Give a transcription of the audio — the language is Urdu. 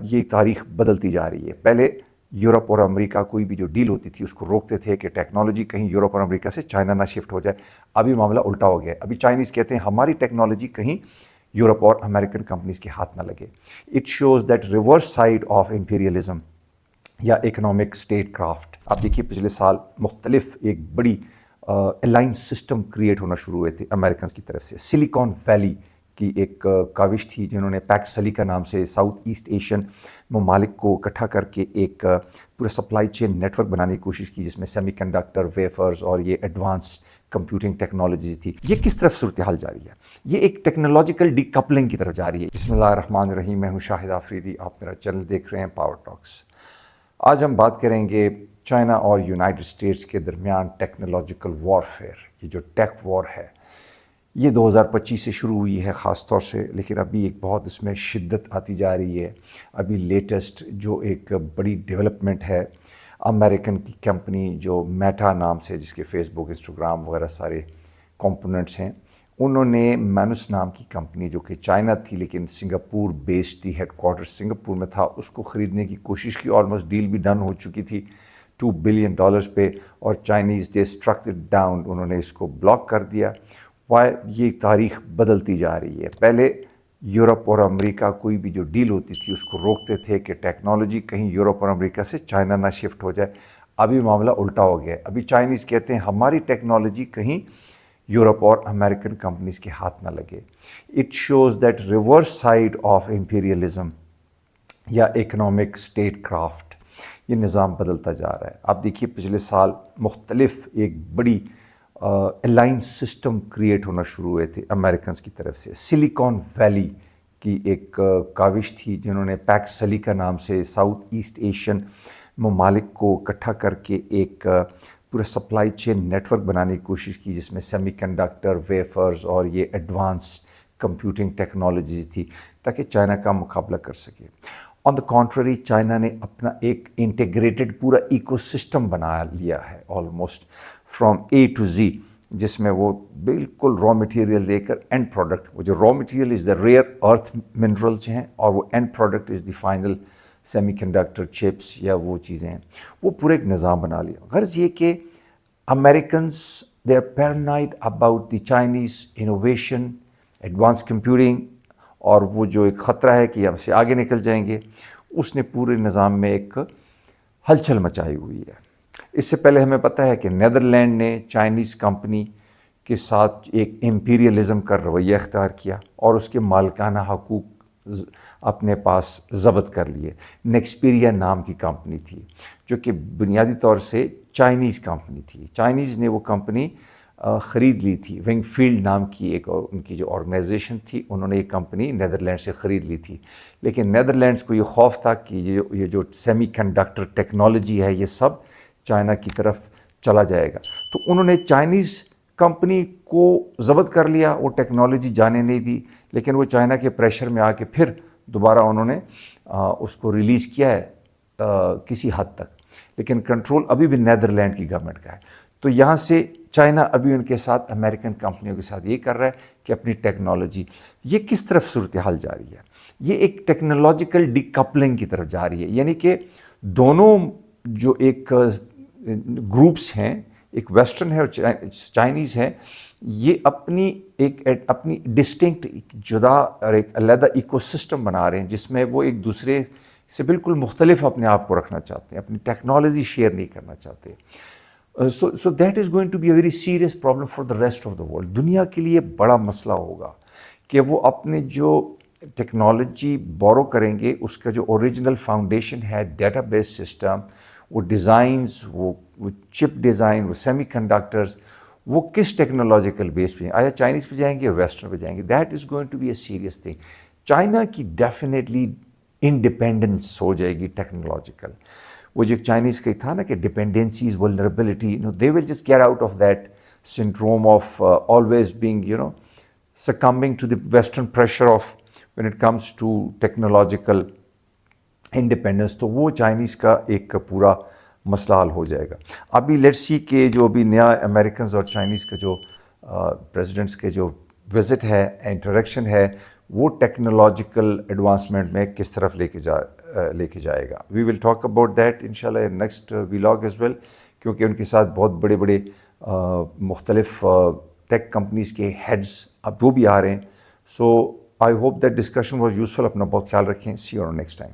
یہ تاریخ بدلتی جا رہی ہے. پہلے یورپ اور امریکہ کوئی بھی جو ڈیل ہوتی تھی اس کو روکتے تھے کہ ٹیکنالوجی کہیں یورپ اور امریکہ سے چائنا نہ شفٹ ہو جائے. ابھی معاملہ الٹا ہو گیا ہے. ابھی چائنیز کہتے ہیں ہماری ٹیکنالوجی کہیں یورپ اور امریکن کمپنیز کے ہاتھ نہ لگے. It shows that reverse side of imperialism یا اکنامک اسٹیٹ کرافٹ. آپ دیکھیے پچھلے سال مختلف ایک بڑی الائنس سسٹم کریٹ ہونا شروع ہوئے تھے امریکنز کی طرف سے. سلیکان ویلی کی ایک کاوش تھی جنہوں نے پیک سلیکا نام سے ساؤتھ ایسٹ ایشین ممالک کو اکٹھا کر کے ایک پورا سپلائی چین نیٹ ورک بنانے کی کوشش کی جس میں سیمی کنڈکٹر، ویفرز اور یہ ایڈوانس کمپیوٹنگ ٹیکنالوجیز تھی. یہ کس طرف صورتحال جا رہی ہے؟ یہ ایک ٹیکنالوجیکل ڈی کپلنگ کی طرف جا رہی ہے. بسم اللہ الرحمن الرحیم. میں ہوں شاہد آفریدی. آپ میرا چینل دیکھ رہے ہیں پاور ٹاکس. آج ہم بات کریں گے چائنا اور یونائٹڈ اسٹیٹس کے درمیان ٹیکنالوجیکل وارفیئر. یہ جو ٹیک وار ہے یہ 2025 سے شروع ہوئی ہے خاص طور سے، لیکن ابھی ایک بہت اس میں شدت آتی جا رہی ہے. ابھی لیٹسٹ جو ایک بڑی ڈیولپمنٹ ہے، امریکن کی کمپنی جو میٹا نام سے، جس کے فیس بک، انسٹاگرام وغیرہ سارے کمپوننٹس ہیں، انہوں نے مینوس نام کی کمپنی جو کہ چائنا تھی لیکن سنگاپور بیسڈ تھی، ہیڈ کوارٹر سنگاپور میں تھا، اس کو خریدنے کی کوشش کی. آلموسٹ ڈیل بھی ڈن ہو چکی تھی $2 بلین پہ، اور Chinese they struck it down. انہوں نے اس کو بلاک کر دیا. یہ تاریخ بدلتی جا رہی ہے. پہلے یورپ اور امریکہ کوئی بھی جو ڈیل ہوتی تھی اس کو روکتے تھے کہ ٹیکنالوجی کہیں یورپ اور امریکہ سے چائنا نہ شفٹ ہو جائے. ابھی معاملہ الٹا ہو گیا ہے. ابھی چائنیز کہتے ہیں ہماری ٹیکنالوجی کہیں یورپ اور امریکن کمپنیز کے ہاتھ نہ لگے. It shows that reverse side of imperialism یا اکنامک اسٹیٹ کرافٹ. یہ نظام بدلتا جا رہا ہے. آپ دیکھیے پچھلے سال مختلف ایک بڑی الائنس سسٹم کریٹ ہونا شروع ہوئے تھے امریکنز کی طرف سے. سلیکان ویلی کی ایک کاوش تھی جنہوں نے پیک سلیکا نام سے ساؤتھ ایسٹ ایشین ممالک کو اکٹھا کر کے ایک پورا سپلائی چین نیٹ ورک بنانے کی کوشش کی جس میں سیمی کنڈکٹر، ویفرز اور یہ ایڈوانس کمپیوٹنگ ٹیکنالوجیز تھی تاکہ چائنا کا مقابلہ کر سکے. آن دا کانٹرری چائنا نے اپنا ایک انٹیگریٹڈ پورا ایکو سسٹم بنا لیا ہے almost from A to Z، جس میں وہ بالکل را مٹیریل لے کر اینڈ پروڈکٹ، وہ جو raw material is the rare earth minerals ہیں اور وہ end product is the final semiconductor chips یا وہ چیزیں ہیں، وہ پورا ایک نظام بنا لیا. غرض یہ کہ Americans they are paranoid about the Chinese innovation, advance computing, اور وہ جو ایک خطرہ ہے کہ ہم سے آگے نکل جائیں گے، اس نے پورے نظام میں ایک ہلچل مچائی ہوئی ہے. اس سے پہلے ہمیں پتہ ہے کہ نیدرلینڈ نے چائنیز کمپنی کے ساتھ ایک امپیریلزم کا رویہ اختیار کیا اور اس کے مالکانہ حقوق اپنے پاس ضبط کر لیے. نیکسپیریا نام کی کمپنی تھی جو کہ بنیادی طور سے چائنیز کمپنی تھی. چائنیز نے وہ کمپنی خرید لی تھی. ونگ فیلڈ نام کی ایک ان کی جو آرگنائزیشن تھی، انہوں نے یہ کمپنی نیدرلینڈ سے خرید لی تھی. لیکن نیدرلینڈز کو یہ خوف تھا کہ یہ جو سیمی کنڈکٹر ٹیکنالوجی ہے یہ سب چائنا کی طرف چلا جائے گا، تو انہوں نے چائنیز کمپنی کو ضبط کر لیا، وہ ٹیکنالوجی جانے نہیں دی. لیکن وہ چائنا کے پریشر میں آ کے پھر دوبارہ انہوں نے اس کو ریلیز کیا ہے کسی حد تک، لیکن کنٹرول ابھی بھی نیدرلینڈ کی گورنمنٹ کا ہے. تو یہاں سے چائنا ابھی ان کے ساتھ امریکن کمپنیوں کے ساتھ یہ کر رہا ہے کہ اپنی ٹیکنالوجی، یہ کس طرف صورتحال جا رہی ہے؟ یہ ایک ٹیکنالوجیکل ڈی کپلنگ کی طرف جا رہی ہے. یعنی کہ دونوں جو ایک گروپس ہیں، ایک ویسٹرن ہے اور چائنیز ہے، یہ اپنی ڈسٹنکٹ جدا اور ایک علیحدہ ایکو سسٹم بنا رہے ہیں جس میں وہ ایک دوسرے سے بالکل مختلف اپنے آپ کو رکھنا چاہتے ہیں، اپنی ٹیکنالوجی شیئر نہیں کرنا چاہتے. So that is going to be a very serious problem for the rest of the world. دنیا کے لیے بڑا مسئلہ ہوگا کہ وہ اپنے جو ٹیکنالوجی بورو کریں گے، اس کا جو اوریجنل فاؤنڈیشن ہے، ڈیٹا بیس سسٹم، وہ ڈیزائنز، وہ چپ ڈیزائن، وہ سیمی کنڈکٹرز، وہ کس ٹیکنالوجیکل بیس پہ آیا چائنیز پہ جائیں گے یا ویسٹرن پہ جائیں گے؟ That is going to be a serious thing. China کی ڈیفینیٹلی انڈیپینڈنس ہو جائے گی ٹیکنالوجیکل. وہ جو چائنیز کا تھا نا کہ dependencies, vulnerability, they will just get out of that syndrome of always being, succumbing to the Western pressure of when it comes to technological independence. تو وہ چائنیز کا ایک پورا مسئلہ حل ہو جائے گا. ابھی لیٹس سی کہ جو ابھی نیا امریکنز اور چائنیز کا جو پریزیڈنٹس کے جو وزٹ ہے، انٹریکشن ہے، وہ ٹیکنالوجیکل ایڈوانسمنٹ میں کس طرف لے کے جائے گا. We will talk about that انشاءاللہ in next vlog as well, کیونکہ ان کے ساتھ بہت بڑے بڑے مختلف ٹیک کمپنیز کے ہیڈز اب وہ بھی آ رہے ہیں. So I hope that discussion was useful. اپنا بہت خیال رکھیں. See you next time.